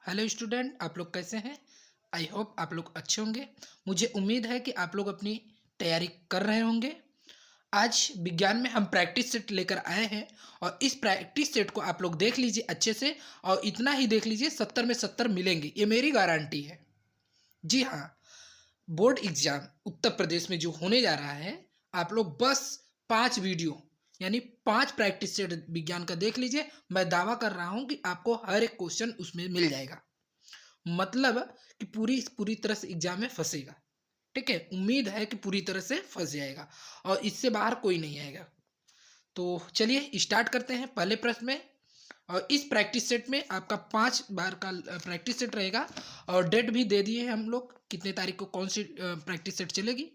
Hello student, आप लोग कैसे हैं? आई होप आप लोग अच्छे होंगे। मुझे उम्मीद है कि आप लोग अपनी तैयारी कर रहे होंगे। आज विज्ञान में हम प्रैक्टिस सेट लेकर आए हैं और इस प्रैक्टिस सेट को आप लोग देख लीजिए अच्छे से, और इतना ही देख लीजिए 70 में 70 मिलेंगे, ये मेरी गारंटी है। जी हाँ, बोर्ड एग्जाम उत्तर प्रदेश में जो होने जा रहा है, आप लोग बस 5 वीडियो यानी 5 प्रैक्टिस सेट विज्ञान का देख लीजिए। मैं दावा कर रहा हूं कि आपको हर एक क्वेश्चन उसमें मिल जाएगा। मतलब कि पूरी पूरी तरह से एग्जाम में फंसेगा। ठीक है, उम्मीद है कि पूरी तरह से फंस जाएगा और इससे बाहर कोई नहीं आएगा। तो चलिए स्टार्ट करते हैं पहले प्रश्न में। और इस प्रैक्टिस सेट में आपका 5 बार का प्रैक्टिस सेट रहेगा और डेट भी दे दिए हैं हम लोग, कितने तारीख को कौन सी प्रैक्टिस सेट चलेगी।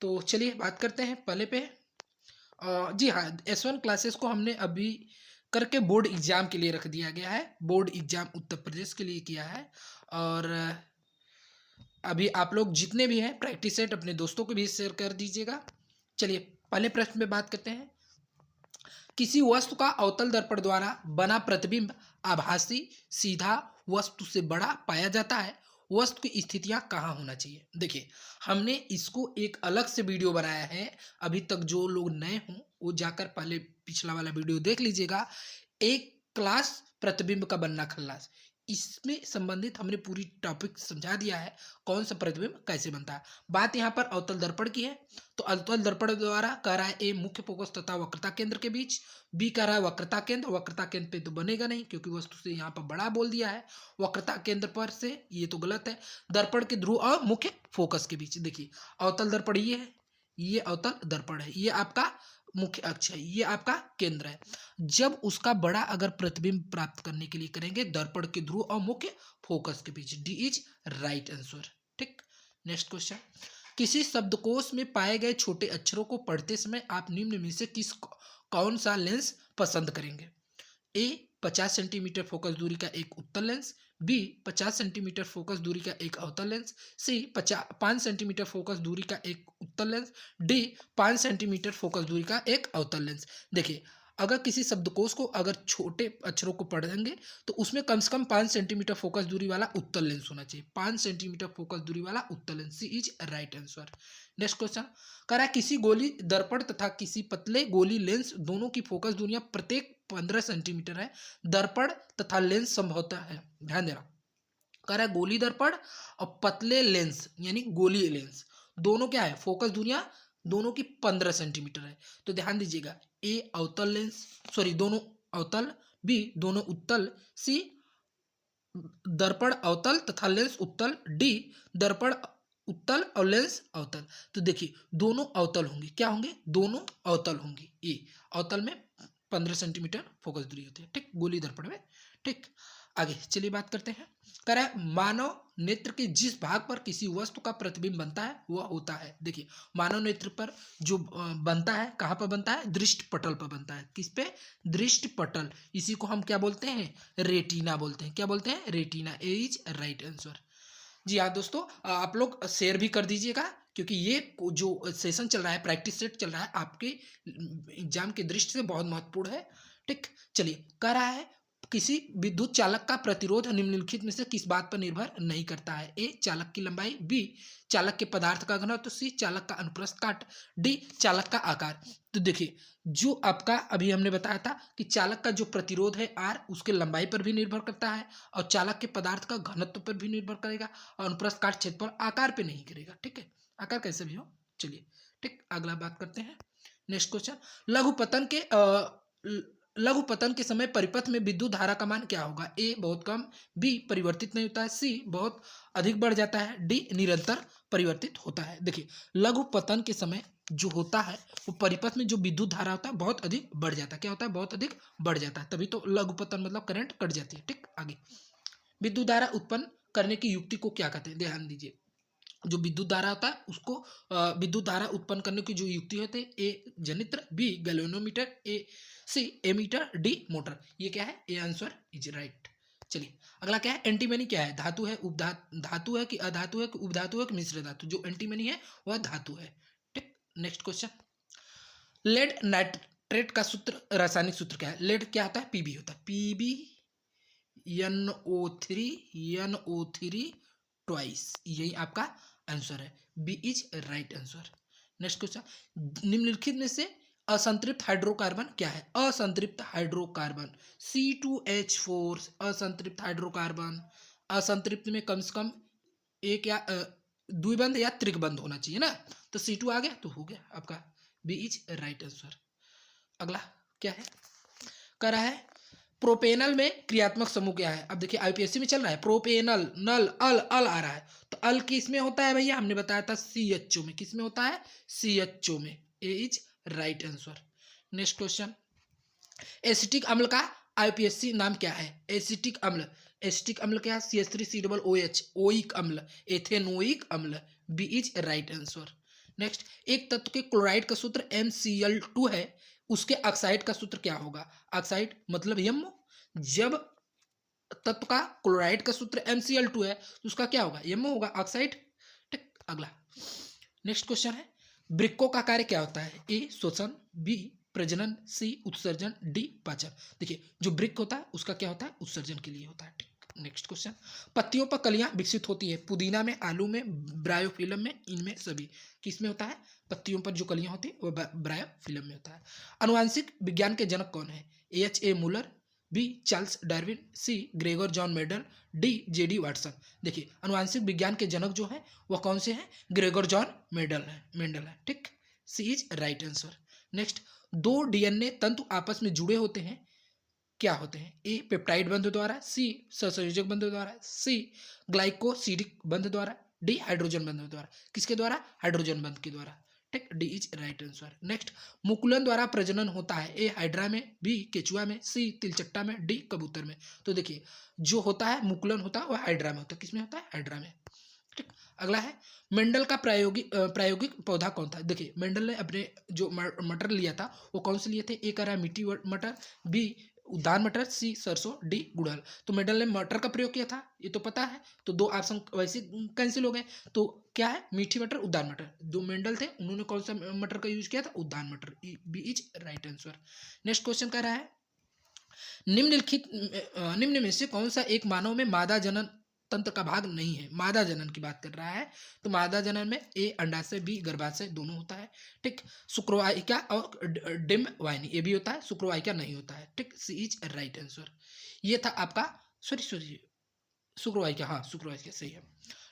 तो चलिए बात करते हैं पहले पे। जी हाँ, S1 क्लासेस को हमने अभी करके बोर्ड एग्जाम के लिए रख दिया गया है। बोर्ड एग्जाम उत्तर प्रदेश के लिए किया है। और अभी आप लोग जितने भी हैं प्रैक्टिस सेट अपने दोस्तों को भी शेयर कर दीजिएगा। चलिए पहले प्रश्न में बात करते हैं। किसी वस्तु का अवतल दर्पण द्वारा बना प्रतिबिंब आभासी सीधा वस्तु से बड़ा पाया जाता है। वस्तु की स्थितियां कहाँ होना चाहिए? देखिए, हमने इसको एक अलग से वीडियो बनाया है। अभी तक जो लोग नए हों वो जाकर पहले पिछला वाला वीडियो देख लीजिएगा। एक क्लास प्रतिबिंब का बनना खल्लास, इसमें संबंधित हमने पूरी टॉपिक समझा दिया है, कौन सा प्रतिबिंब कैसे बनता है। बात यहाँ पर अवतल दर्पण की है, तो अवतल दर्पण द्वारा कह रहा है ए मुख्य फोकस तथा वक्रता केंद्र के बीच, बी कह रहा है वक्रता केंद्र। वक्रता केंद्र पे तो बनेगा नहीं क्योंकि वस्तु से यहाँ पर बड़ा बोल दिया है। वक्रता केंद्र पर से ये तो गलत है। दर्पण के ध्रुव और मुख्य फोकस के बीच, देखिए अवतल दर्पण ये है, ये अवतल दर्पण है, ये आपका मुख्य अक्ष है, ये आपका केंद्र है। जब उसका बड़ा अगर प्रतिबिंब प्राप्त करने के लिए करेंगे दर्पण के ध्रुव और मुख्य फोकस के बीच, डी इज राइट आंसर। ठीक, नेक्स्ट क्वेश्चन। किसी शब्दकोश में पाए गए छोटे अक्षरों को पढ़ते समय आप निम्न में से कौन सा लेंस पसंद करेंगे? ए 50 सेंटीमीटर फोकस दूरी का एक उत्तल लेंस, बी 50 सेंटीमीटर फोकस दूरी का एक अवतल लेंस, सी 5 सेंटीमीटर फोकस दूरी का एक उत्तल लेंस, डी 5 सेंटीमीटर फोकस दूरी का एक अवतल लेंस। देखिए, अगर किसी शब्दकोश को अगर छोटे अक्षरों को पढ़ेंगे तो उसमें कम से कम 5 सेंटीमीटर फोकस दूरी वाला उत्तल लेंस होना चाहिए। 5 सेंटीमीटर फोकस दूरी वाला उत्तल lens, C is right answer. Next question कह रहा है किसी गोली दर्पण तथा किसी पतले गोली लेंस दोनों की फोकस दूरियां प्रत्येक 15 सेंटीमीटर है। दर्पण तथा लेंस संभवतः है, ध्यान देना। कह रहा है गोली दर्पण और पतले लेंस यानी गोली लेंस दोनों क्या है, फोकस दूरियां दोनों की 15 सेंटीमीटर है। तो ध्यान दीजिएगा, ए अवतल लेंस, सॉरी दोनों अवतल, बी दोनों उत्तल, सी दर्पण अवतल तथा लेंस उत्तल, डी दर्पण उत्तल और लेंस अवतल। तो देखिए दोनों अवतल होंगे, क्या होंगे, दोनों अवतल होंगे। ए अवतल में 15 सेंटीमीटर फोकस दूरी होती है, ठीक, गोली दर्पण में। ठीक, आगे चलिए बात करते हैं। कह रहा है मानव नेत्र के जिस भाग पर किसी वस्तु का प्रतिबिंब बनता है वह होता है। देखिए, मानव नेत्र पर जो बनता है, कहाँ पर बनता है, दृष्टि पटल पर बनता है। किस पे, दृष्टि पटल। इसी को हम क्या बोलते हैं, रेटिना बोलते हैं। क्या बोलते हैं, retina. A is right answer. जी हाँ दोस्तों, आप लोग शेयर भी कर दीजिएगा क्योंकि ये जो सेशन चल रहा है, प्रैक्टिस सेट चल रहा है, आपके एग्जाम की दृष्टि से बहुत महत्वपूर्ण है। ठीक, चलिए कह रहा है किसी विद्युत चालक का प्रतिरोध निम्नलिखित में से किस बात पर निर्भर नहीं करता है? ए चालक की लंबाई, बी चालक के पदार्थ का घनत्व, सी चालक का अनुप्रस्थ काट, डी चालक का आकार। तो देखिए, जो आपका अभी हमने बताया था कि चालक का जो प्रतिरोध है आर, उसके लंबाई पर भी निर्भर करता है और चालक के पदार्थ का घनत्व पर भी निर्भर करेगा और अनुप्रस्थ काट क्षेत्रफल आकार पे नहीं करेगा। ठीक है, आकार कैसे भी हो। चलिए ठीक, अगला बात करते हैं। नेक्स्ट क्वेश्चन, लघु पतन के लघु पतन के समय परिपथ में विद्युत धारा का मान क्या होगा? ए बहुत कम, बी परिवर्तित नहीं होता है, सी बहुत अधिक बढ़ जाता है, डी निरंतर परिवर्तित होता है। देखिए, लघु पतन के समय जो होता है वो परिपथ में जो विद्युत धारा होता है बहुत अधिक बढ़ जाता है। क्या होता है, बहुत अधिक बढ़ जाता है, तभी तो लघु पतन मतलब करंट कट जाती है। ठीक, आगे विद्युत धारा उत्पन्न करने की युक्ति को क्या कहते हैं? ध्यान दीजिए, जो विद्युत धारा होता है उसको विद्युत धारा उत्पन्न करने की जो युक्ति होती है, ए जनित्र, बी गैल्वेनोमीटर, ए सी एमीटर, डी मोटर। ये क्या है, ए आंसर इज राइट। चलिए अगला क्या है, एंटीमनी क्या है? धातु है, धातु है कि अधातु है कि उपधातु है कि मिश्र धातु? जो एंटीमनी है वह धातु है। ठीक, नेक्स्ट क्वेश्चन, लेड नाइट्रेट का सूत्र, रासायनिक सूत्र क्या है? लेड क्या होता है, पीबी होता है, पीबी NO3 ट्वाइस, यही आपका आंसर है। B is right answer. Next question, निम्नलिखित में से असंतृप्त हाइड्रोकार्बन क्या है? असंतृप्त हाइड्रोकार्बन C2H4 असंतृप्त हाइड्रोकार्बन। असंतृप्त में कम से कम एक या द्विबंध या त्रिबंध होना चाहिए ना, तो C2 आ गया तो हो गया आपका, बी इज राइट आंसर। अगला क्या है, कह रहा है प्रोपेनल में क्रियात्मक समूह क्या है? अब देखिए आईपीएससी में चल रहा है प्रोपेनल, नल अल अल आ रहा है, तो अल किस में होता है भैया? हमने बताया था CHO में। किस में होता है? CHO में। A is right answer. Next question, acetic अम्ल का आईपीएससी नाम क्या है? एसिटिक अम्ल, एसिटिक अम्ल क्या है? CH3COOH, ओइक अम्ल, एथेनोइक अम्ल। B is right answer. Next, एक तत्व के क्लोराइड का सूत्र MCl2 है, उसके ऑक्साइड का सूत्र क्या होगा? ऑक्साइड मतलब यमो, जब तत्व का क्लोराइड का सूत्र MCl2 है तो उसका क्या होगा? यमो होगा, ऑक्साइड। ठीक, अगला नेक्स्ट क्वेश्चन है, वृक्कों का कार्य क्या होता है? ए श्वसन, बी प्रजनन, सी उत्सर्जन, डी पाचन। देखिए जो वृक्क होता है उसका क्या होता है? उत्सर्जन के लिए होता है। ठीक, नेक्स्ट क्वेश्चन, पत्तियों पर कलियां विकसित होती है, पुदीना में, आलू में, ब्रायोफिलम में, इनमें सभी। किस में होता है? पत्तियों पर जो कलियां होती है वो ब्रायोफिलम में होता है। अनुवांशिक विज्ञान के जनक कौन है? H.A. Muller, B Charles Darwin, C Gregor John Mendel, D J.D. Watson. देखिए अनुवांशिक विज्ञान के जनक जो है वह कौन से हैं? ग्रेगर जॉन मेंडल है। ठीक, सी इज राइट आंसर। नेक्स्ट, दो डीएनए तंतु आपस में जुड़े होते हैं, क्या होते हैं? ए पेप्टाइड बंध द्वारा, सी सहसंयोजक बंध द्वारा, सी ग्लाइकोसिडिक बंध द्वारा, डी हाइड्रोजन बंध द्वारा। किसके द्वारा? हाइड्रोजन बंध के द्वारा। ठीक, D is right answer. Next, मुकुलन द्वारा प्रजनन होता है, ए हाइड्रा में, बी केचुआ में, सी तिलचट्टा में, डी कबूतर में। तो देखिए जो होता है मुकुलन होता है वह हाइड्रा में होता है। किसमें होता है? हाइड्रा में। ठीक, अगला है मेंडल का प्रायोगिक पौधा कौन था? देखिए मेंडल ने अपने जो मटर लिया था वो कौन से लिए थे? ए कह रहा है मीठी मटर, बी उद्यान मटर, सी सरसों, डी गुड़हल। तो मेंडल ने मटर का प्रयोग किया था, ये तो पता है, तो दो ऑप्शन वैसे कैंसिल हो गए। तो क्या है? मीठी मटर, उद्यान मटर। जो मेंडल थे उन्होंने कौन सा मटर का यूज किया था? उद्यान मटर। B is right answer. Next question कह रहा है निम्न में से कौन सा एक मानव में मादा जनन तंत्र का भाग नहीं है? मादा जनन की बात कर रहा है, तो मादा जनन में ए अंडाशय, बी गर्भाशय दोनों होता है। ठीक, शुक्रवाहिका और डिम्ब वाहिनी ये भी होता है, शुक्रवाहिका नहीं होता है। ठीक, सी इज राइट आंसर। ये था आपका सॉरी शुक्रवाहिका, हाँ शुक्रवाहिका सही है।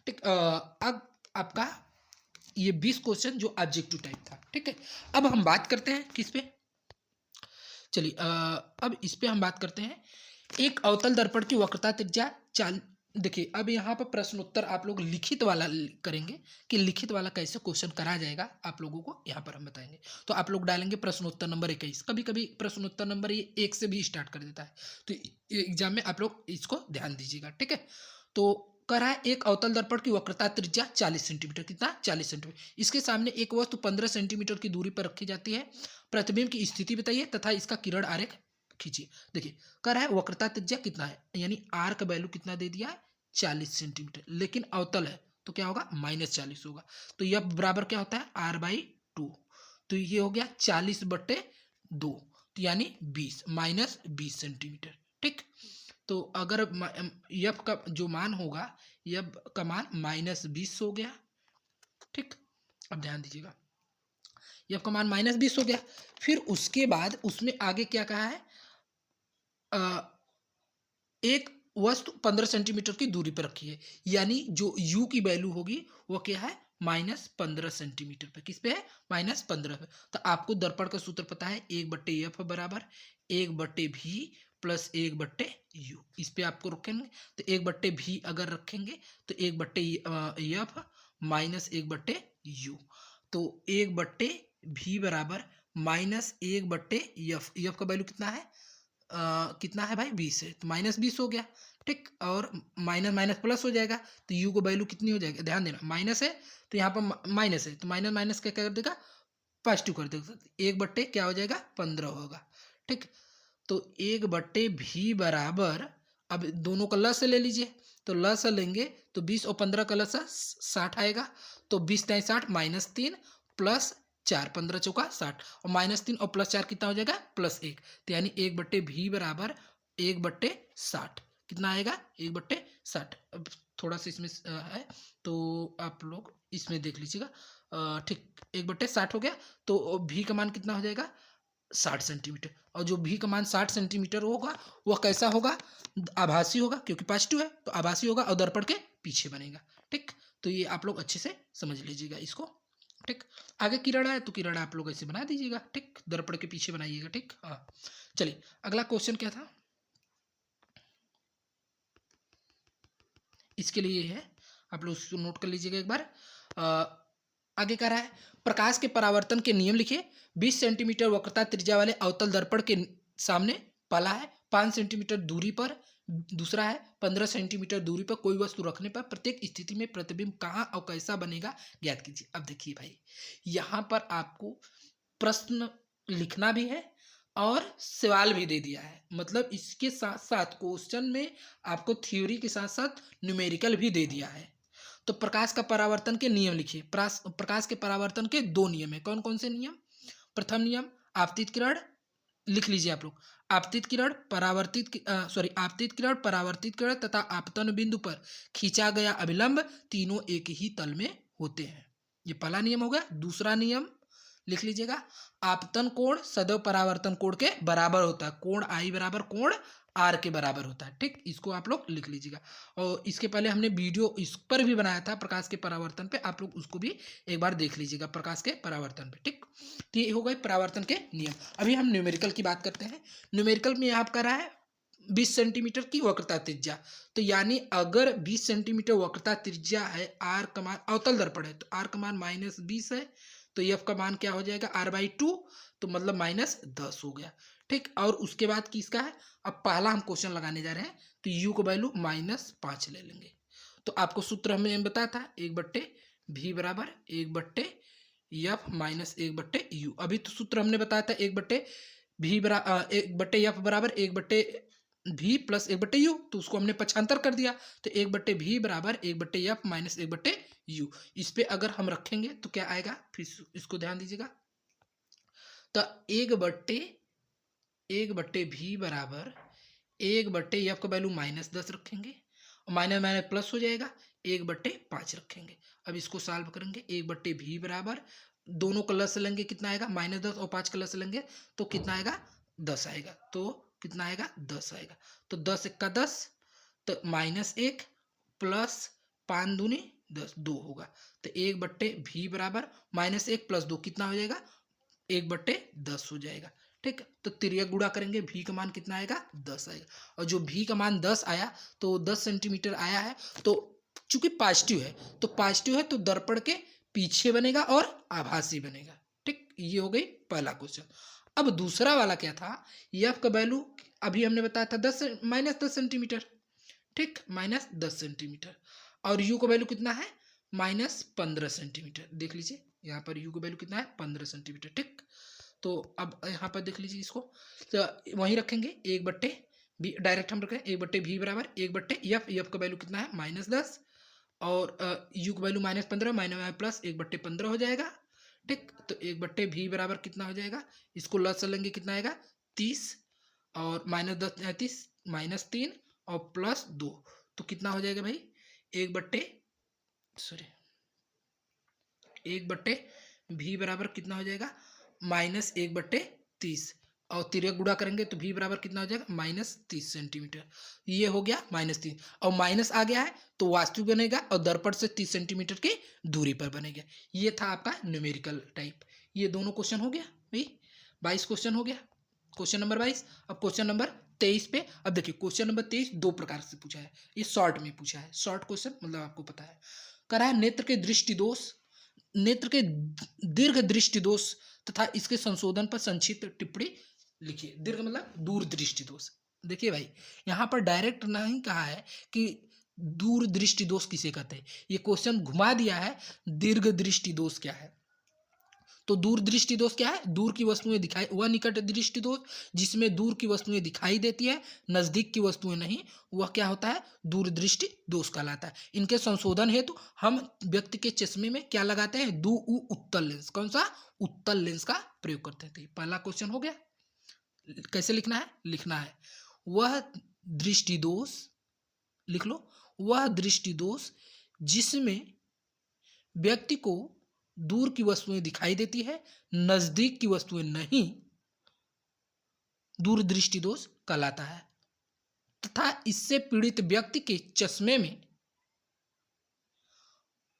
ठीक, अब आपका ये 20 क्वेश्चन जो ऑब्जेक्टिव टाइप था। ठीक है, अब हम बात करते हैं किस पे? चलिए अब इस पे हम बात करते हैं, एक अवतल दर्पण की वक्रता त्रिज्या देखिए अब यहाँ पर प्रश्न उत्तर आप लोग लिखित वाला करेंगे, कि लिखित वाला कैसे क्वेश्चन करा जाएगा आप लोगों को यहाँ पर हम बताएंगे। तो आप लोग डालेंगे प्रश्न उत्तर नंबर 21, कभी कभी प्रश्न उत्तर नंबर ये 1 से भी स्टार्ट कर देता है, तो एग्जाम में आप लोग इसको ध्यान दीजिएगा। ठीक है, तो कह रहा है एक अवतल दर्पण की वक्रता त्रिज्या 40 सेंटीमीटर, कितना? 40 सेंटीमीटर। इसके सामने एक वस्तु 15 सेंटीमीटर की दूरी पर रखी जाती है, प्रतिबिंब की स्थिति बताइए तथा इसका किरण आरेख खींचिए। देखिए कह रहा है वक्रता त्रिज्या कितना है, यानी आर का वैल्यू कितना दे दिया है? 40 सेंटीमीटर, लेकिन अवतल है तो क्या होगा? -40 होगा। तो यह बराबर क्या होता है? R/2। तो ये हो गया 40/2, तो यानी 20 -20 सेंटीमीटर। ठीक, तो अगर यफ का जो मान होगा, यफ का मान -20 हो गया। ठीक, अब ध्यान दीजिएगा, यफ का मान -20 हो गया। फिर उसके बाद उसमें आगे क्या कहा है? एक वस्तु 15 सेंटीमीटर की दूरी पर रखी है, यानी जो u की वैल्यू होगी वो क्या है? -15 सेंटीमीटर पे। किस पे है? -15 पे। तो आपको दर्पण का सूत्र पता है, 1/f बराबर 1/v प्लस 1/u। इस पे आपको रखेंगे तो 1/v अगर रखेंगे तो 1/f माइनस 1/u, तो 1/v बराबर -1/f। एफ का वैल्यू कितना है? कितना है भाई? 20 है, तो -20 हो गया। ठीक, और माइनस माइनस प्लस हो जाएगा, तो u को वैल्यू कितनी हो जाएगी? ध्यान देना, माइनस है तो यहाँ पर माइनस है, तो माइनस माइनस क्या कर देगा? पॉजिटिव कर देगा। 1/, क्या हो जाएगा? 15 होगा। ठीक, तो 1/v बराबर, अब दोनों का लस ले लीजिए, तो लस लेंगे तो 20 और 15 का लस 60 आएगा, तो 20 × 60 -3 प्लस 4, 15 चौका 60, और -3 और +4 कितना हो जाएगा? +1, तो यानी 1/v बराबर 1/60। कितना आएगा 1/60। अब थोड़ा सा इसमें है तो आप लोग इसमें देख लीजिएगा। ठीक 1/60 हो गया। तो भी का मान कितना हो जाएगा 60 सेंटीमीटर। और जो भी का मान 60 सेंटीमीटर होगा वह कैसा होगा, आभासी होगा, क्योंकि पॉजिटिव है तो आभासी होगा और दर्पण के पीछे बनेगा। ठीक, तो ये आप लोग अच्छे से समझ लीजिएगा इसको। ठीक, आगे किरण है तो किरण आप लोग ऐसे बना दीजिएगा। ठीक, दर्पण के पीछे बनाइएगा। ठीक, हाँ चलिए अगला क्वेश्चन क्या था, इसके लिए है, आप लोग उसको नोट कर लीजिएगा एक बार। आगे कह रहा है प्रकाश के परावर्तन के नियम लिखिए। 20 सेंटीमीटर वक्रता त्रिज्या वाले अवतल दर्पण के सामने पहला है 5 सेंटीमीटर दूरी पर, दूसरा है 15 सेंटीमीटर दूरी पर कोई वस्तु रखने पर प्रत्येक स्थिति में प्रतिबिंब कहाँ और कैसा बनेगा ज्ञात कीजिए। अब देखिए भाई, यहाँ पर आपको प्रश्न लिखना भी है और सवाल भी दे दिया है, मतलब इसके साथ साथ क्वेश्चन में आपको थ्योरी के साथ साथ न्यूमेरिकल भी दे दिया है। तो प्रकाश का परावर्तन के नियम लिखिए। प्रकाश के परावर्तन के 2 नियम है। कौन कौन से नियम? प्रथम नियम आपतित किरण, लिख लीजिए आप लोग। आपतित किरण परावर्तित किरण तथा आपतन बिंदु पर खींचा गया अभिलंब तीनों एक ही तल में होते हैं। ये पहला नियम हो गया। दूसरा नियम लिख लीजिएगा, आपतन कोण सदैव परावर्तन कोण के बराबर होता है। कोण आई बराबर कोण आर के बराबर होता है। ठीक, इसको आप लोग लिख लीजिएगा। और इसके पहले हमने वीडियो इस पर भी बनाया था प्रकाश के परावर्तन पे, आप लोग उसको भी एक बार देख लीजिएगा प्रकाश के परावर्तन पे। ठीक, तो ये हो गए परावर्तन के नियम। अभी हम न्यूमेरिकल की बात करते हैं। न्यूमेरिकल में आप कर रहा है 20 सेंटीमीटर की वक्रता त्रिज्या, तो यानी अगर 20 सेंटीमीटर वक्रता त्रिज्या है, आर का मान अवतल दर्पण है तो आर का मान -20 है, तो एफ का मान क्या हो जाएगा r/2, तो मतलब -10 हो गया। ठीक, और उसके बाद किसका है, अब पहला हम क्वेश्चन लगाने जा रहे हैं तो u को वैल्यू -5 ले लेंगे। तो आपको सूत्र हमने बताया था 1/v बराबर 1/f माइनस 1/u। अभी तो सूत्र हमने बताया था 1/f बराबर 1/v प्लस 1/u, तो उसको हमने पक्षांतर कर दिया तो 1/v बराबर 1/f माइनस 1/u। इस पे अगर हम रखेंगे तो क्या आएगा, फिर इसको ध्यान दीजिएगा। तो 1/v बराबर 1/f का वैल्यू -10 रखेंगे और माइनस माइनस प्लस हो जाएगा, 1/5 रखेंगे। अब इसको सॉल्व करेंगे, 1/v बराबर दोनों का लस लेंगे कितना आएगा -10 और 5 का लस लेंगे तो कितना आएगा 10 आएगा। तो कितना आएगा 10 आएगा। तो 10 × 10 तो -1 प्लस 5 दूनी 10 2 होगा। तो 1/v बराबर -1 प्लस 2 कितना हो जाएगा 1/10 हो जाएगा। ठीक, तो तिर्यक गुणा करेंगे, v का मान कितना आएगा 10 आएगा। और जो v का मान 10 आया तो 10 सेंटीमीटर आया है, तो चूंकि पॉजिटिव है तो दर्पण के पीछे बनेगा और आभासी बनेगा। ठीक, ये हो गई पहला क्वेश्चन। अब दूसरा वाला क्या था, एफ का वैल्यू अभी हमने बताया था -10 सेंटीमीटर। ठीक, -10 सेंटीमीटर और u का वैल्यू कितना है -15 सेंटीमीटर। देख लीजिए यहाँ पर u का वैल्यू कितना है 15 सेंटीमीटर। ठीक, तो अब यहाँ पर देख लीजिए इसको, तो वहीं रखेंगे 1/v डायरेक्ट हम रखें 1/v बराबर 1/f का वैल्यू कितना है -10 और u का वैल्यू -15 माइनस प्लस 1/15 हो जाएगा। ठीक, तो 1/v बराबर कितना हो जाएगा, इसको लस लेंगे कितना आएगा 30 और -10 30 -3 और +2, तो कितना हो जाएगा भाई 1/v बराबर कितना हो जाएगा -1/30 और तिर्यक गुणा करेंगे तो v बराबर कितना हो जाएगा -30 सेंटीमीटर। ये हो गया -3 और माइनस आ गया है तो वास्तविक बनेगा और दर्पण से 30 सेंटीमीटर की दूरी पर बनेगा। ये था आपका न्यूमेरिकल टाइप। ये दोनों क्वेश्चन हो गया भाई, 22 क्वेश्चन हो गया, क्वेश्चन नंबर 22। अब क्वेश्चन नंबर 23 पे, अब देखिए क्वेश्चन नंबर 23 दो प्रकार से पूछा है, ये शॉर्ट में पूछा है, शॉर्ट क्वेश्चन मतलब आपको पता है। करा है नेत्र के दीर्घ दृष्टि दोष तथा इसके संशोधन पर संक्षिप्त टिप्पणी लिखिए। दीर्घ मतलब दूर दृष्टि दोष। देखिए भाई यहाँ पर डायरेक्ट नहीं कहा है कि दूर दृष्टि दोष किसे कहते हैं, ये क्वेश्चन घुमा दिया है दीर्घ दृष्टि दोष क्या है। तो दूर दृष्टि दोष क्या है, दूर की वस्तुएं दिखाई, वह निकट दृष्टि दोष जिसमें दूर की वस्तुएं दिखाई देती है नजदीक की वस्तुएं नहीं, वह क्या होता है दूर दृष्टि दोष कहलाता है। इनके संशोधन हेतु हम व्यक्ति के चश्मे में क्या लगाते हैं उत्तल लेंस। कौन सा उत्तल लेंस का प्रयोग करते हैं। पहला क्वेश्चन हो गया। कैसे लिखना है, वह दृष्टि दोष लिख लो, वह दृष्टि दोष जिसमें व्यक्ति को दूर की वस्तुएं दिखाई देती है, नजदीक की वस्तुएं नहीं, दूरदृष्टि दोष कहलाता है तथा इससे पीड़ित व्यक्ति के चश्मे में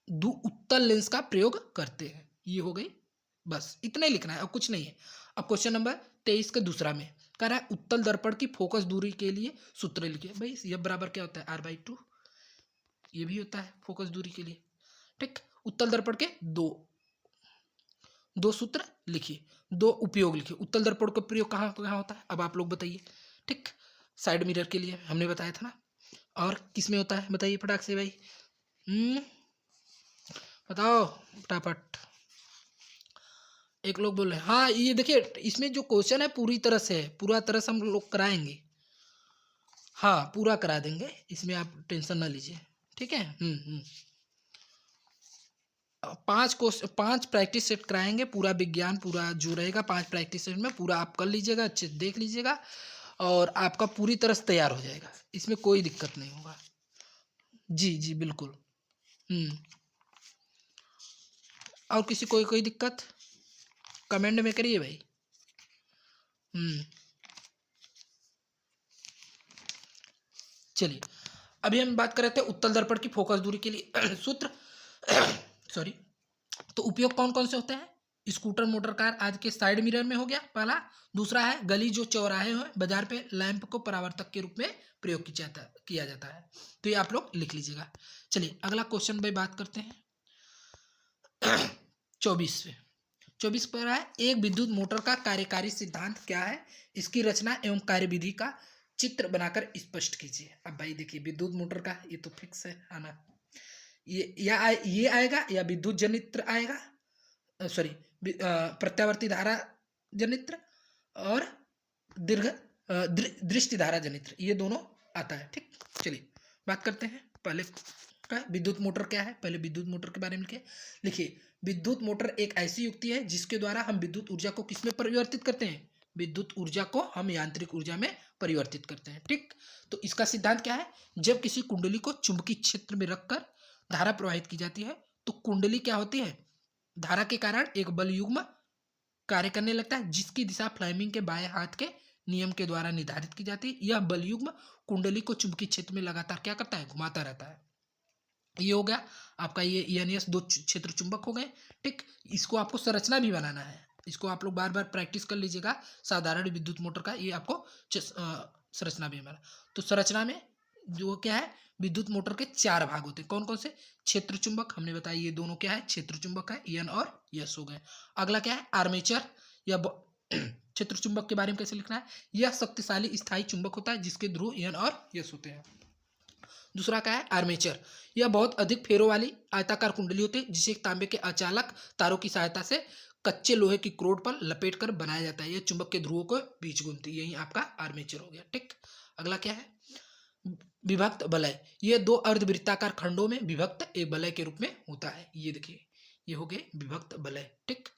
उत्तल लेंस का प्रयोग करते हैं। ये हो गई, बस इतना ही लिखना है और कुछ नहीं है। अब क्वेश्चन नंबर 23 का दूसरा में कह रहा है उत्तल दर्पण की फोकस दूरी के लिए सूत्र लिखिए। भाई यह बराबर क्या होता है, r/2, ये भी होता है फोकस दूरी के लिए। ठीक, उत्तल दर्पण के दो सूत्र लिखिए, दो उपयोग लिखिए। उत्तल दर्पण का प्रयोग कहाँ कहाँ होता है, अब आप लोग बताइए। ठीक, साइड मिरर के लिए हमने बताया था ना, और किस में होता है बताइए फटाक से भाई, बताओ फटाफट। एक लोग बोल रहे हैं हाँ, ये देखिए इसमें जो क्वेश्चन है पूरी तरह से है, पूरा तरह से हम लोग कराएंगे, हाँ पूरा करा देंगे, इसमें आप टेंशन ना लीजिए। ठीक है, 5 प्रैक्टिस सेट कराएंगे, पूरा विज्ञान पूरा जो रहेगा 5 प्रैक्टिस सेट में पूरा आप कर लीजिएगा, अच्छे से देख लीजिएगा और आपका पूरी तरह से तैयार हो जाएगा, इसमें कोई दिक्कत नहीं होगा। जी जी बिल्कुल। और किसी कोई दिक्कत कमेंट में करिए भाई। चलिए अभी हम बात कर रहे थे उत्तल दर्पण की फोकस दूरी के लिए सूत्र सॉरी। तो उपयोग कौन कौन से होते हैं, स्कूटर मोटर कार आदि के साइड मिरर में हो गया पहला। दूसरा है गली जो चौराहे हैं बाजार पे लैंप को परावर्तक के रूप में प्रयोग किया जाता है। तो ये आप लोग लिख लीजिएगा। चलिए अगला क्वेश्चन पे बात करते हैं 24 पर है, एक विद्युत मोटर का कार्यकारी सिद्धांत क्या है, इसकी रचना एवं कार्यविधि का चित्र बनाकर स्पष्ट कीजिए। अब भाई देखिए विद्युत मोटर का ये तो फिक्स है आना, ये आएगा या विद्युत जनित्र आएगा, सॉरी प्रत्यावर्ती धारा जनित्र और दृष्टि धारा जनित्र, ये दोनों आता है। ठीक, चलिए बात करते हैं पहले का विद्युत मोटर क्या है। पहले विद्युत मोटर के बारे में लिखिए। विद्युत मोटर एक ऐसी युक्ति है जिसके द्वारा हम विद्युत ऊर्जा को किसमें परिवर्तित करते हैं, विद्युत ऊर्जा को हम यांत्रिक ऊर्जा में परिवर्तित करते हैं। ठीक, तो इसका सिद्धांत क्या है, जब किसी कुंडली को चुंबकीय क्षेत्र में रखकर धारा प्रवाहित की जाती है तो कुंडली क्या होती है, धारा के कारण एक बल युग्म कार्य करने लगता है जिसकी दिशा फ्लेमिंग के बाएं हाथ के नियम के द्वारा निर्धारित की जाती है। यह बल युग्म कुंडली को चुंबकीय क्षेत्र में लगातार क्या करता है, घुमाता रहता है। ये हो गया आपका, ये ENS 2 क्षेत्र चुंबक हो गए। ठीक, इसको आपको संरचना भी बनाना है, इसको आप लोग बार बार प्रैक्टिस कर लीजिएगा। साधारण विद्युत मोटर का ये आपको संरचना भी बना। तो संरचना में जो क्या है, विद्युत मोटर के 4 भाग होते हैं। कौन कौन से, क्षेत्र चुंबक हमने बताया, ये दोनों क्या है, क्षेत्र चुंबक है, EN और S हो गए। अगला क्या है, आर्मेचर या क्षेत्र चुंबक के बारे में कैसे लिखना है, यह शक्तिशाली स्थायी चुंबक होता है जिसके ध्रुव EN और S होते हैं। दूसरा क्या है, आर्मेचर, यह बहुत अधिक फेरों वाली आयताकार कुंडली होती है जिसे तांबे के अचालक तारों की सहायता से कच्चे लोहे की क्रोड पर लपेट कर बनाया जाता है। यह चुंबक के ध्रुवों को बीच घूमती है, यही आपका आर्मेचर हो गया। ठीक, अगला क्या है, विभक्त वलय, यह 2 अर्धवृत्ताकार खंडों में विभक्त एक वलय के रूप में होता है। ये देखिए ये हो गए विभक्त वलय। ठीक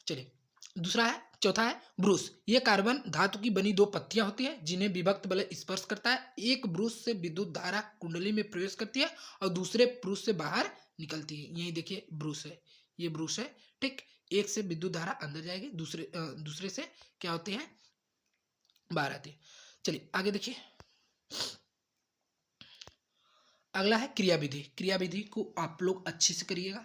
चलिए दूसरा है, चौथा है ब्रूस, ये कार्बन धातु की बनी 2 पत्तियां होती हैं जिन्हें विभक्त वलय स्पर्श करता है। एक ब्रूस से विद्युत धारा कुंडली में प्रवेश करती है और दूसरे ब्रूस से बाहर निकलती है। यही देखिए ब्रूस है, ये ब्रूस है। ठीक, एक से विद्युत धारा अंदर जाएगी, दूसरे से क्या होती है, बाहर आती है। चलिए आगे देखिए, अगला है क्रियाविधि। क्रियाविधि को आप लोग अच्छे से करिएगा।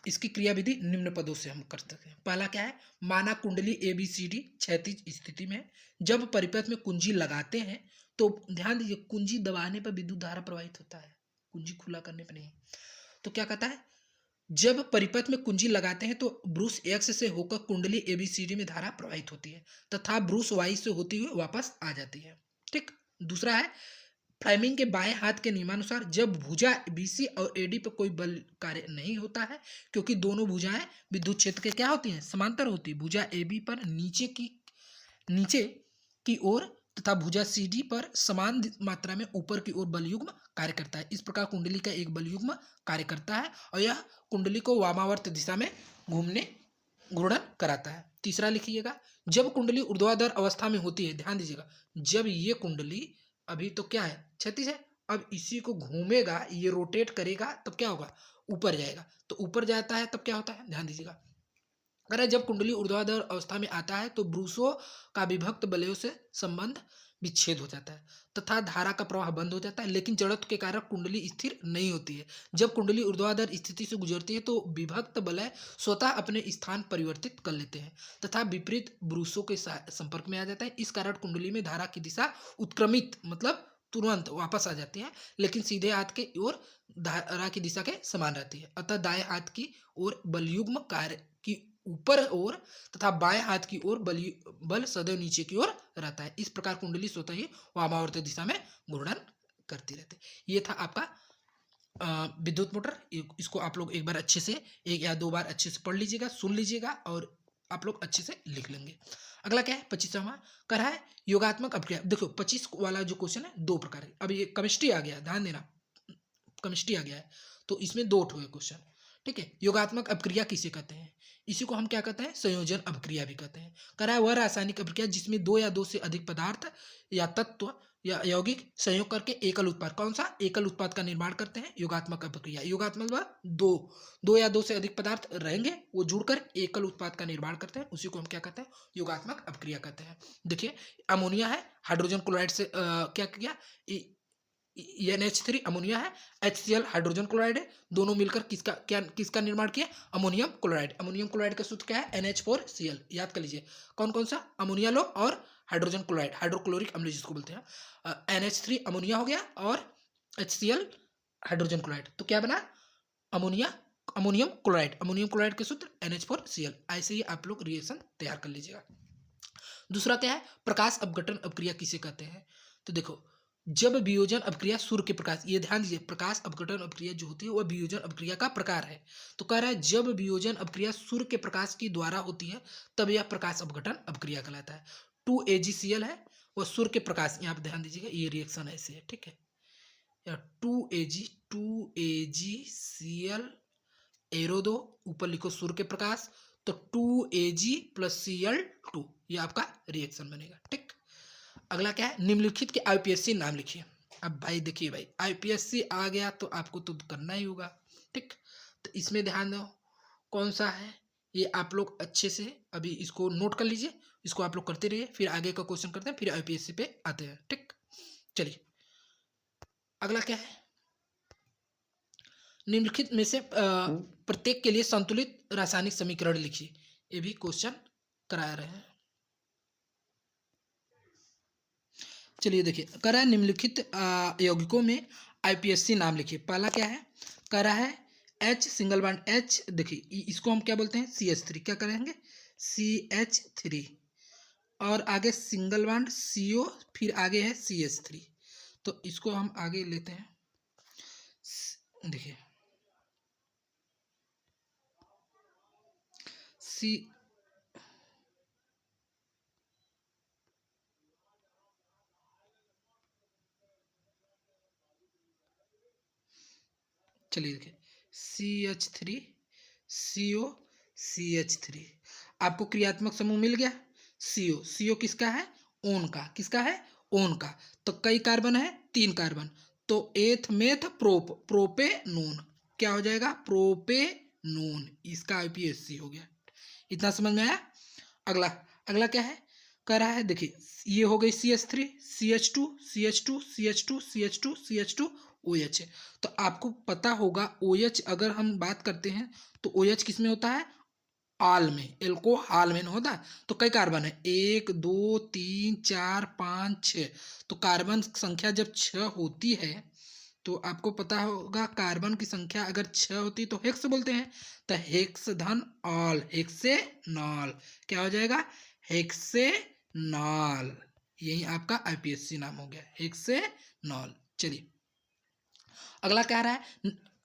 इसकी क्रियाविधि निम्न पदों से हम कर सकते हैं। पहला क्या है, माना कुंडली ABCD क्षैतिज स्थिति में, जब परिपथ में कुंजी लगाते हैं तो ध्यान दीजिए कुंजी दबाने पर विद्युत धारा प्रवाहित होता है, कुंजी खुला करने पर नहीं। तो क्या कहता है, जब परिपथ में कुंजी लगाते हैं तो ब्रूस X से होकर कुंडली ABCD में धारा प्रवाहित होती है तथा ब्रूस Y से होती हुई वापस आ जाती है। ठीक, दूसरा है फ्लेमिंग के बाएं हाथ के नियमानुसार जब भुजा BC और AD पर कोई बल कार्य नहीं होता है, क्योंकि दोनों भुजाएं विद्युत क्षेत्र के क्या होती हैं, समांतर होती है। भुजा AB पर नीचे की ओर तथा भुजा CD पर समान मात्रा में ऊपर की ओर बल युग्म कार्य करता है। इस प्रकार कुंडली का एक बल युग्म कार्य करता है और यह कुंडली को वामावर्त दिशा में घूर्णन कराता है। तीसरा लिखिएगा, जब कुंडली ऊर्ध्वाधर अवस्था में होती है, ध्यान दीजिएगा जब ये कुंडली अभी तो क्या है, क्षैतिज है। अब इसी को घूमेगा, ये रोटेट करेगा, तब क्या होगा, ऊपर जाएगा। तो ऊपर जाता है तब क्या होता है, ध्यान दीजिएगा। अगर जब कुंडली ऊर्ध्वाधर अवस्था में आता है तो ब्रूसों का विभक्त बलयों से संबंध विच्छेद हो जाता है तथा धारा का प्रवाह बंद हो जाता है, लेकिन जड़त्व के कारण कुंडली स्थिर नहीं होती है। जब कुंडली ऊर्ध्वाधर स्थिति से गुजरती है तो विभक्त बलय स्वतः अपने स्थान परिवर्तित कर लेते हैं तथा विपरीत ब्रूसों के संपर्क में आ जाता है। इस कारण कुंडली में धारा की दिशा उत्क्रमित मतलब तुरंत वापस आ जाती है, लेकिन सीधे हाथ के ओर धारा की दिशा के समान रहती है। अतः दाएं हाथ की ओर बलयुग्म कार्य की ऊपर ओर तथा बाएं हाथ की ओर बल सदैव नीचे की ओर रहता है। इस प्रकार कुंडली स्वतः ही वामावर्त दिशा में घूर्णन करती रहती है। ये था आपका विद्युत मोटर। इसको आप लोग एक बार अच्छे से, एक या दो बार अच्छे से पढ़ लीजिएगा, सुन लीजिएगा और आप लोग अच्छे से लिख लेंगे। अगला क्या है, 25वां कर रहा है योगात्मक अपक्रिया। देखो 25 वाला जो क्वेश्चन है दो प्रकार है। अब ये केमिस्ट्री आ गया, ध्यान देना, केमिस्ट्री आ गया है तो इसमें दो ठो है क्वेश्चन, ठीक है। योगात्मक अपक्रिया किसे कहते हैं, इसी को हम क्या कहते हैं, संयोजन अपक्रिया भी कहते हैं। कह रहा है वह रासायनिक अपक्रिया जिसमें दो या दो से अधिक पदार्थ या तत्व या यौगिक संयोग करके एकल उत्पाद, कौन सा, एकल उत्पाद का निर्माण करते हैं, योगात्मक अपक्रिया। योगात्मक दो या दो से अधिक पदार्थ रहेंगे, वो जुड़कर एकल उत्पाद का निर्माण करते हैं, उसी को हम क्या कहते हैं, योगात्मक अपक्रिया कहते हैं। देखिए अमोनिया है, हाइड्रोजन क्लोराइड से क्या किया, NH3 अमोनिया है, HCl हाइड्रोजन क्लोराइड है, दोनों मिलकर किसका निर्माण किया, अमोनियम क्लोराइड। अमोनियम क्लोराइड का सूत्र क्या है, NH4Cl। याद कर लीजिए कौन कौन सा, अमोनिया लो और हाइड्रोजन क्लोराइड, हाइड्रोक्लोरिक अम्ल जिसको बोलते हैं। NH3 अमोनिया हो गया और HCl हाइड्रोजन क्लोराइड, तो क्या बना, अमोनियम क्लोराइड। अमोनियम क्लोराइड के सूत्र NH4Cl। ऐसे ही आप लोग रिएक्शन तैयार कर लीजिएगा। दूसरा क्या है, प्रकाश अपघटन अपक्रिया किसे कहते हैं। तो देखो जब वियोजन अपक्रिया सूर्य के प्रकाश, ये ध्यान दीजिए, प्रकाश अपघटन अपक्रिया जो होती है वह वियोजन अपक्रिया का प्रकार है। तो कह रहा है जब वियोजन अपक्रिया सूर्य के प्रकाश की द्वारा होती है तब यह प्रकाश अपघटन अपक्रिया कहलाता है। 2AgCl है वह सूर्य के प्रकाश, यहाँ पे ध्यान दीजिएगा ये रिएक्शन ऐसे है, ठीक है। 2AgCl एरो दो, ऊपर लिखो सूर्य के प्रकाश, तो 2Ag + Cl2 ये आपका रिएक्शन बनेगा, ठीक। अगला क्या है, निम्नलिखित के IUPAC नाम लिखिए। अब भाई देखिए भाई IUPAC आ गया तो आपको तो करना ही होगा, ठीक। तो इसमें ध्यान दो कौन सा है, ये आप लोग अच्छे से अभी इसको नोट कर लीजिए, इसको आप लोग करते रहिए, फिर आगे का क्वेश्चन करते हैं, फिर IUPAC पे आते हैं, ठीक। चलिए अगला क्या है, निम्नलिखित में से प्रत्येक के लिए संतुलित रासायनिक समीकरण लिखिए। ये भी क्वेश्चन करा रहे हैं। चलिए देखिए, कह रहा है निम्नलिखित यौगिकों में IUPAC नाम लिखिए। पहला क्या है, कह रहा है H सिंगल बॉन्ड H, देखिए इसको हम क्या बोलते हैं, CH3, क्या करेंगे, CH3, और आगे सिंगल बॉन्ड CO, फिर आगे है CH3। तो इसको हम आगे लेते हैं, देखिए चलिए देखिए CH3 CO CH3, आपको क्रियात्मक समूह मिल गया। CO किसका है, ओन का, किसका है, ओन का। तो कई कार्बन है, 3 कार्बन, तो एथ मेथ प्रोपेनोन, क्या हो जाएगा, प्रोपेनोन, इसका IUPAC हो गया। इतना समझ में आया। अगला अगला क्या है, कह रहा है देखिए ये हो गई CH3 CH2 CH2 CH2 CH2 CH2 OH है। तो आपको पता होगा OH अगर हम बात करते हैं तो OH किस में होता है, आल में, एल्कोहल में होता है। तो कई कार्बन है, 1 2 3 4 5 6, तो कार्बन संख्या जब 6 होती है तो आपको पता होगा कार्बन की संख्या अगर 6 होती तो हेक्स बोलते हैं, तो हेक्स धन ऑल, हेक्सेनॉल, क्या हो जाएगा, हेक्सेनॉल। यही आपका IUPAC नाम हो गया, हेक्सेनॉल। चलिए अगला क्या रहा है,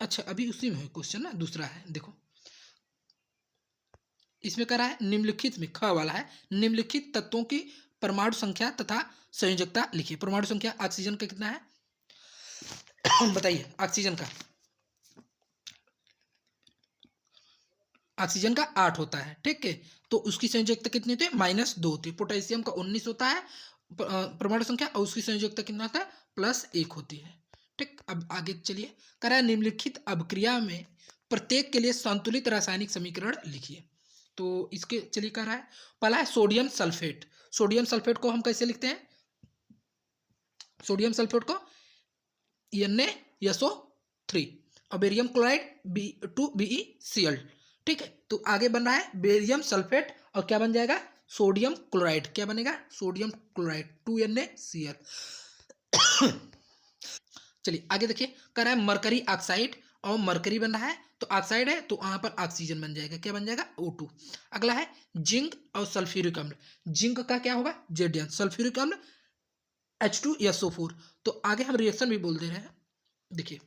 अच्छा अभी उसी में क्वेश्चन ना दूसरा है, देखो इसमें कह रहा है निम्नलिखित में, ख वाला है, निम्नलिखित तत्वों की परमाणु संख्या तथा संयोजकता लिखिए। परमाणु संख्या ऑक्सीजन का कितना है बताइए, ऑक्सीजन का 8 होता है, ठीक है। तो उसकी संयोजकता कितनी होती है, -2 होती है। पोटेशियम का 19 होता है, परमाणु संख्या और उसकी संयोजकता कितना होता है, +1 होती है। ठीक, अब आगे चलिए, कह रहा है निम्नलिखित अभिक्रिया में प्रत्येक के लिए संतुलित रासायनिक समीकरण लिखिए। तो इसके चलिए कह रहा है, पहला है सोडियम सल्फेट। सोडियम सल्फेट को हम कैसे लिखते हैं? सोडियम सल्फेट को NaSO3 और बेरियम क्लोराइड B2BeCl। ठीक है, तो आगे बन रहा है बेरियम सल्फेट और क्या बन जाएगा, सोडियम क्लोराइड। क्या बनेगा, सोडियम क्लोराइड 2NaCl। चलिए आगे देखिए, कह रहा है मरकरी ऑक्साइड और मरकरी बन रहा है, तो ऑक्साइड है तो वहां पर ऑक्सीजन बन जाएगा, क्या बन जाएगा, O2। अगला है जिंक और सल्फ्यूरिक अम्ल। जिंक का क्या होगा, Zn, सल्फ्यूरिक अम्ल H2SO4। तो आगे हम रिएक्शन भी बोल दे रहे हैं, देखिए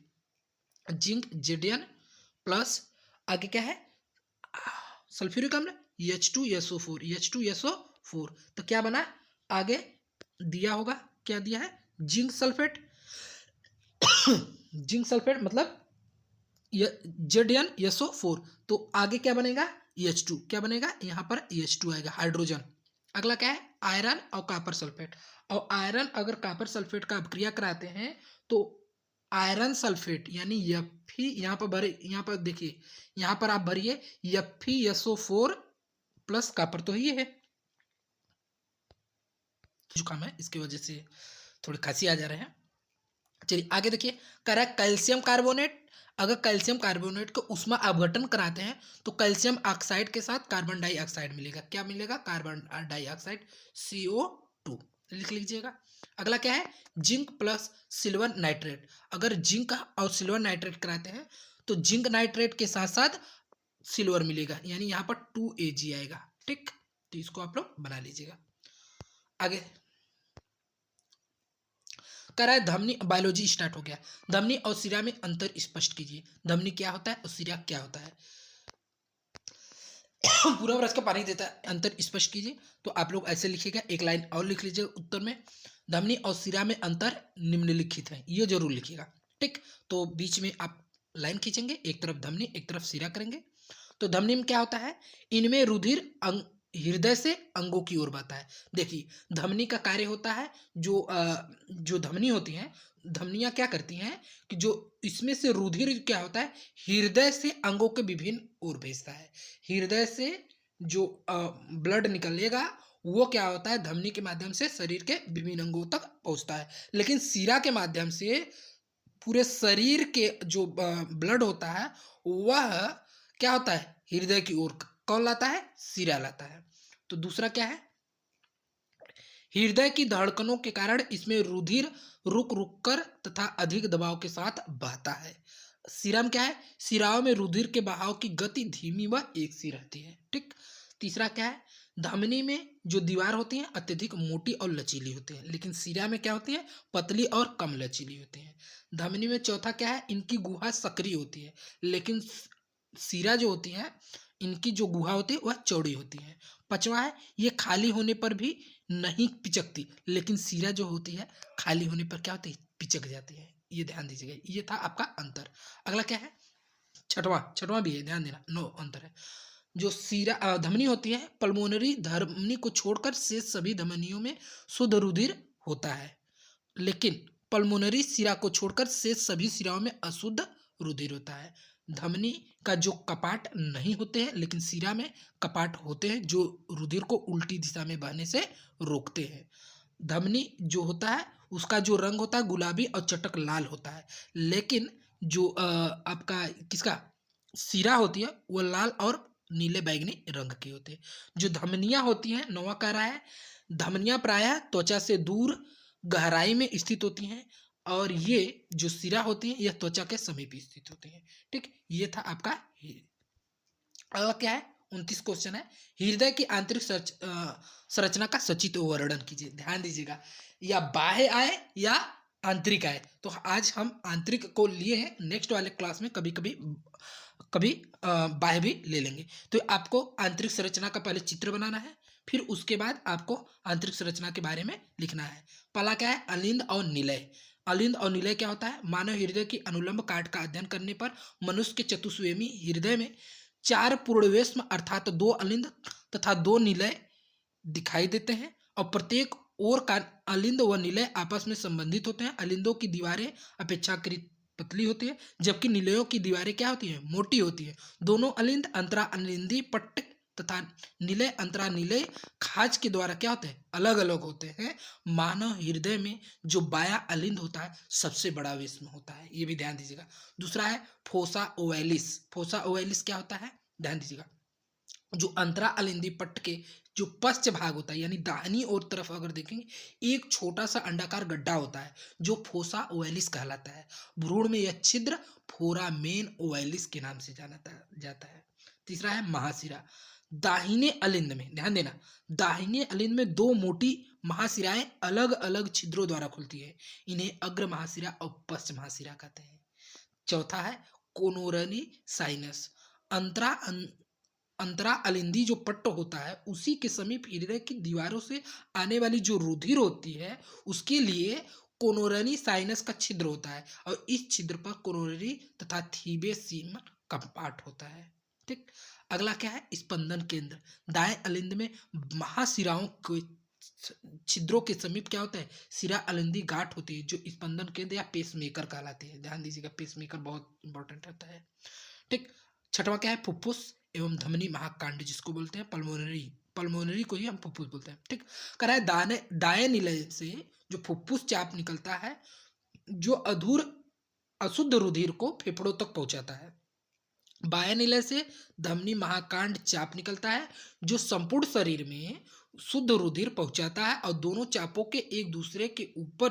जिंक Zn प्लस आगे क्या है, सल्फ्यूरिक अम्ल H2SO4। तो क्या बना, आगे दिया होगा, क्या दिया है, जिंक सल्फेट। जिंक सल्फेट मतलब ZnSO4। तो आगे क्या बनेगा, H2। क्या बनेगा, यहाँ पर H2 आएगा, हाइड्रोजन। अगला क्या है, आयरन और कॉपर सल्फेट। और आयरन अगर कॉपर सल्फेट का अभिक्रिया कराते हैं तो आयरन सल्फेट यानी Fe, यहाँ पर भरे, यहाँ पर देखिए, यहाँ पर आप भरिए FeSO4 प्लस कॉपर, तो ये है, जुकाम है इसकी वजह से थोड़ी खांसी आ जा रहे हैं। चलिए आगे देखिए, कह रहा है कैल्शियम कार्बोनेट। अगर कैल्शियम कार्बोनेट को उष्मा अपघटन कराते हैं तो कैल्शियम ऑक्साइड के साथ कार्बन डाइऑक्साइड मिलेगा। क्या मिलेगा, कार्बन डाइऑक्साइड CO2, लिख लीजिएगा। अगला क्या है, जिंक प्लस सिल्वर नाइट्रेट। अगर जिंक और सिल्वर नाइट्रेट कराते हैं तो जिंक नाइट्रेट के साथ साथ सिल्वर मिलेगा, यानी यहाँ पर 2Ag आएगा। ठीक, तो इसको आप लोग बना लीजिएगा। आगे कह रहा है धमनी, बायोलॉजी स्टार्ट हो गया। धमनी और सिरा में अंतर स्पष्ट कीजिए। धमनी क्या होता है और सिरा क्या होता है, पूरा ब्रश का पानी देता है, अंतर स्पष्ट कीजिए। तो आप लोग ऐसे लिखिएगा, एक लाइन और लिख लीजिएगा उत्तर में, धमनी और सिरा में अंतर निम्नलिखित है, ये जरूर लिखिएगा। ठीक, तो बीच में आप लाइन खींचेंगे, एक तरफ धमनी एक तरफ सिरा करेंगे। तो धमनी में क्या होता है, इनमें रुधिर हृदय से अंगों की ओर बहता है। देखिए धमनी का कार्य होता है, जो धमनी होती हैं, धमनियां क्या करती हैं कि जो इसमें से रुधिर क्या होता है, हृदय से अंगों के विभिन्न ओर भेजता है। हृदय से जो ब्लड निकलेगा वो क्या होता है, धमनी के माध्यम से शरीर के विभिन्न अंगों तक पहुंचता है। लेकिन सिरा के माध्यम से पूरे शरीर के जो ब्लड होता है वह क्या होता है, हृदय की ओर। कौन लाता है, सिरा लाता है। तो दूसरा क्या है, हृदय की धड़कनों के कारण इसमें रुधिर रुक रुक कर तथा अधिक दबाव के साथ बहता है। सिरा में क्या है, सिराओं में रुधिर के बहाव की गति धीमी व एक सी रहती है। ठीक, तीसरा क्या है, धमनी में जो दीवार होती है अत्यधिक मोटी और लचीली होती है, लेकिन सिरा में क्या होती है, पतली और कम लचीली होती है। धमनी में चौथा क्या है, इनकी गुहा सक्रिय होती है, लेकिन सिरा जो होती है इनकी जो गुहा होती है वह चौड़ी होती है। पांचवा है, ये खाली होने पर भी नहीं पिचकती, लेकिन सिरा जो होती है खाली होने पर क्या होती है, पिचक जाती है। ये ध्यान दीजिएगा, ये था आपका अंतर। अगला क्या है, छठवां भी है, ध्यान देना, 9 अंतर है। जो सिरा धमनी होती है, पल्मोनरी धमनी को छोड़कर से सभी धमनियों में शुद्ध रुधिर होता है, लेकिन पल्मोनरी सिरा को छोड़कर से सभी सिराओं में अशुद्ध रुधिर होता है। धमनी का जो कपाट नहीं होते हैं, लेकिन सिरा में कपाट होते हैं जो रुधिर को उल्टी दिशा में बहने से रोकते हैं। धमनी जो होता है उसका जो रंग होता है गुलाबी और चटक लाल होता है, लेकिन जो आपका किसका सिरा होती है वो लाल और नीले बैगनी रंग की होती है। जो धमनियां होती हैं, नौवां कह रहा है, धमनियां प्रायः त्वचा से दूर गहराई में स्थित होती हैं और ये जो सिरा होती है यह त्वचा के समीप स्थित होती है। ठीक, ये था आपका। अगला क्या है, 29 क्वेश्चन है, हृदय की आंतरिक संरचना का सचित्र वर्णन कीजिए। ध्यान दीजिएगा, या बाह्य आए या आंतरिक आए। तो आज हम आंतरिक को लिए हैं, नेक्स्ट वाले क्लास में कभी बाह्य भी ले लेंगे। तो आपको आंतरिक संरचना का पहले चित्र बनाना है, फिर उसके बाद आपको आंतरिक संरचना के बारे में लिखना है। पहला क्या है, अलिंद और निलय। अलिंद और निलय क्या होता है, मानव हृदय की अनुलंब काट का अध्ययन करने पर मनुष्य के चतुष्वेमी हृदय में 4 पूर्णवेश्म अर्थात 2 अलिंद तथा 2 निलय दिखाई देते हैं और प्रत्येक और का अलिंद व निलय आपस में संबंधित होते हैं। अलिंदों की दीवारें अपेक्षाकृत पतली होती है, जबकि निलयों की दीवारें क्या होती हैं, मोटी होती है। दोनों अलिंद अंतरा अलिंदी पट्ट तथा निलय अंतरा निलय खाज के द्वारा क्या होते हैं, अलग अलग होते हैं। मानव हृदय में जो बाया अलिंद होता है सबसे बड़ा विष में होता है, ये भी ध्यान दीजिएगा। दूसरा है फोसा ओवैलिस। फोसा ओवैलिस क्या होता है, ध्यान दीजिएगा। जो अंतरा अलिंदी पट्ट के जो पश्च भाग होता है यानी दाहिनी ओर तरफ अगर देखेंगे, एक छोटा सा अंडाकार गड्ढा होता है जो फोसा ओवैलिस कहलाता है। भ्रूण में यह छिद्र फोरामेन ओवैलिस के नाम से जाना जाता है। तीसरा है महाशिरा। दाहिने अलिंद में ध्यान देना, दाहिने अलिंद में दो मोटी महाशिराएं अलग अलग छिद्रों द्वारा खुलती है। इन्हें अग्र महाशिरा और पश्च महाशिरा कहते हैं। चौथा है कोनोरनी साइनस। अंतरा अंतरा अलिंदी जो पट्ट होता है उसी के समीप हृदय की दीवारों से आने वाली जो रुधिर होती है उसके लिए कोनोरनी साइनस का छिद्र होता है, और इस छिद्र पर कोनोरनी तथा थीबेसीम कम्पार्ट होता है। ठीक, अगला क्या है, स्पंदन केंद्र। दाएं अलिंद में महाशिराओं के छिद्रों के समीप क्या होता है, शिरा अलिंदी गांठ होती है जो स्पंदन केंद्र या पेसमेकर कहलाती है। ध्यान दीजिएगा, पेसमेकर बहुत इंपॉर्टेंट होता है। ठीक, छठवां क्या है, फुफ्फुस एवं धमनी महाकांड जिसको बोलते हैं पल्मोनरी। पल्मोनरी को ही हम फुफ्फुस बोलते हैं। ठीक, कह रहा है दाने दाएं निलय से जो फुफ्फुस चाप निकलता है जो अशुद्ध रुधिर को फेफड़ों तक पहुंचाता है। बाएं निलय से धमनी महाकांड चाप निकलता है जो संपूर्ण शरीर में शुद्ध रुधिर पहुंचाता है, और दोनों चापों के एक दूसरे के ऊपर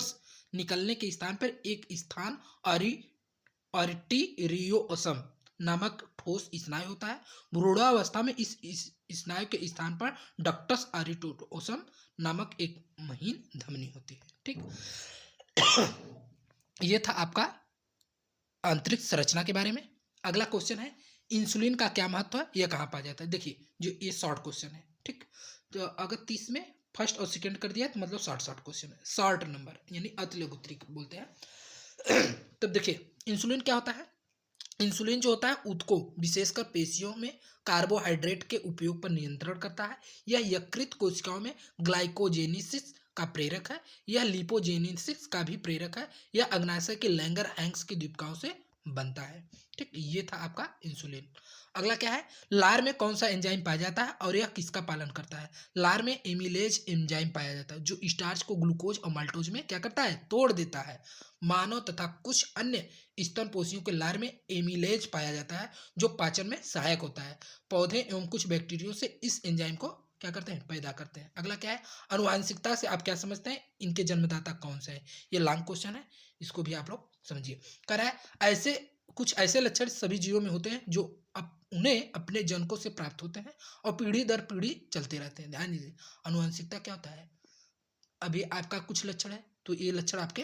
निकलने के स्थान पर एक स्थान आर्टेरियोसम नामक ठोस स्नायु होता है। भ्रूणावस्था में इस स्नायु के स्थान पर डक्टस आर्टेरियोसम नामक एक महीन धमनी होती है। ठीक, ये था आपका आंतरिक संरचना के बारे में। अगला क्वेश्चन है इंसुलिन का क्या महत्व है, यह कहाँ पाया जाता है। देखिए जो ये शॉर्ट क्वेश्चन है। ठीक, तो अगर 30 में फर्स्ट और सेकंड कर दिया तो मतलब शॉर्ट क्वेश्चन है, शॉर्ट नंबर यानी अति लघु उत्तरीय बोलते हैं। तब देखिए इंसुलिन क्या होता है। इंसुलिन जो होता है ऊतकों विशेषकर पेशियों में कार्बोहाइड्रेट के उपयोग पर नियंत्रण करता है। यह यकृत कोशिकाओं में ग्लाइकोजेनेसिस का प्रेरक है। यह लिपोजेनेसिस का भी प्रेरक है। यह अग्नाशय के लैंगर हैंक्स की द्वीपकाओं से बनता है। ठीक, ये था आपका इंसुलिन। अगला क्या है, लार में कौन सा एंजाइम पाया जाता है और यह किसका पालन करता है। लार में एमिलेज एंजाइम पाया जाता है जो स्टार्च को ग्लूकोज और माल्टोज में क्या करता है, तोड़ देता है। मानव तथा कुछ अन्य स्तनपोषियों के लार में एमिलेज पाया जाता है जो पाचन में सहायक होता है। पौधे एवं कुछ बैक्टीरियो से इस एंजाइम को क्या करते हैं, पैदा करते हैं। अगला क्या है, अनुवांशिकता से आप क्या समझते हैं, इनके जन्मदाता कौन से हैं। ये लॉन्ग क्वेश्चन है, इसको भी आप लोग समझिए। कह रहा है ऐसे कुछ ऐसे लक्षण सभी जीवों में होते हैं जो उन्हें अपने जनकों से प्राप्त होते हैं और पीढ़ी दर पीढ़ी चलते रहते हैं। ध्यान दीजिए, अनुवांशिकता क्या होता है। अभी आपका कुछ लक्षण है तो ये लक्षण आपके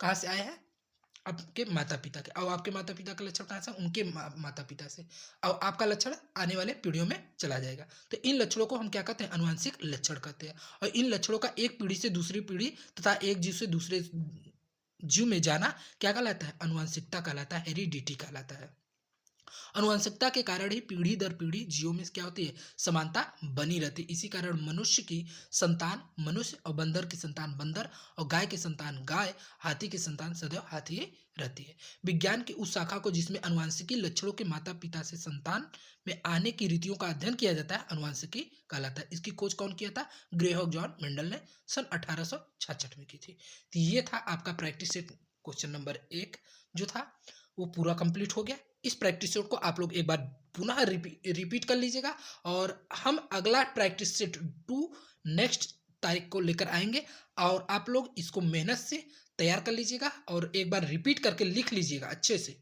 कहाँ से आए हैं, आपके माता पिता के, और आपके माता पिता का लक्षण कहाँ से, उनके माता पिता से, और आपका लक्षण आने वाले पीढ़ियों में चला जाएगा। तो इन लक्षणों को हम क्या कहते हैं, अनुवांशिक लक्षण कहते हैं। और इन लक्षणों का एक पीढ़ी से दूसरी पीढ़ी तथा एक जीव से दूसरे जीव में जाना क्या कहलाता है, अनुवांशिकता कहलाता है, हेरिडिटी कहलाता है। अनुवांशिकता के कारण ही पीढ़ी दर पीढ़ी जीवों में क्या होती है, समानता बनी रहती है। इसी कारण मनुष्य की संतान मनुष्य और बंदर की संतान बंदर और गाय की संतान गाय, हाथी की संतान सदैव हाथी ही रहती है। विज्ञान की उस शाखा को जिसमें अनुवांशिकी लक्षणों के माता पिता से संतान में आने की रीतियों का अध्ययन किया जाता है अनुवांशिकी कहलाता है। इसकी खोज कौन किया था, ग्रेहोग जॉन मेंडल ने सन 1866 में की थी। तो ये था आपका प्रैक्टिस सेट क्वेश्चन नंबर 1 जो था वो पूरा कंप्लीट हो गया। इस प्रैक्टिस सेट को आप लोग एक बार पुनः रिपीट कर लीजिएगा, और हम अगला प्रैक्टिस सेट 2 नेक्स्ट तारीख को लेकर आएंगे, और आप लोग इसको मेहनत से तैयार कर लीजिएगा और एक बार रिपीट करके लिख लीजिएगा। अच्छे से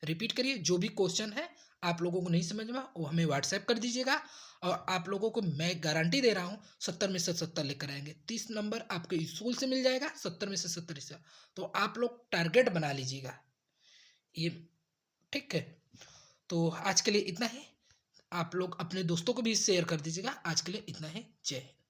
रिपीट करिए। जो भी क्वेश्चन है आप लोगों को नहीं समझ में वो हमें व्हाट्सएप कर दीजिएगा, और आप लोगों को मैं गारंटी दे रहा हूँ 70 में से 70 लेकर आएंगे। 30 नंबर आपके स्कूल से मिल जाएगा, 70 में से 70 से। तो आप लोग टारगेट बना लीजिएगा ये, ठीक है। तो आज के लिए इतना ही, आप लोग अपने दोस्तों को भी शेयर कर दीजिएगा। आज के लिए इतना ही, जय हिंद।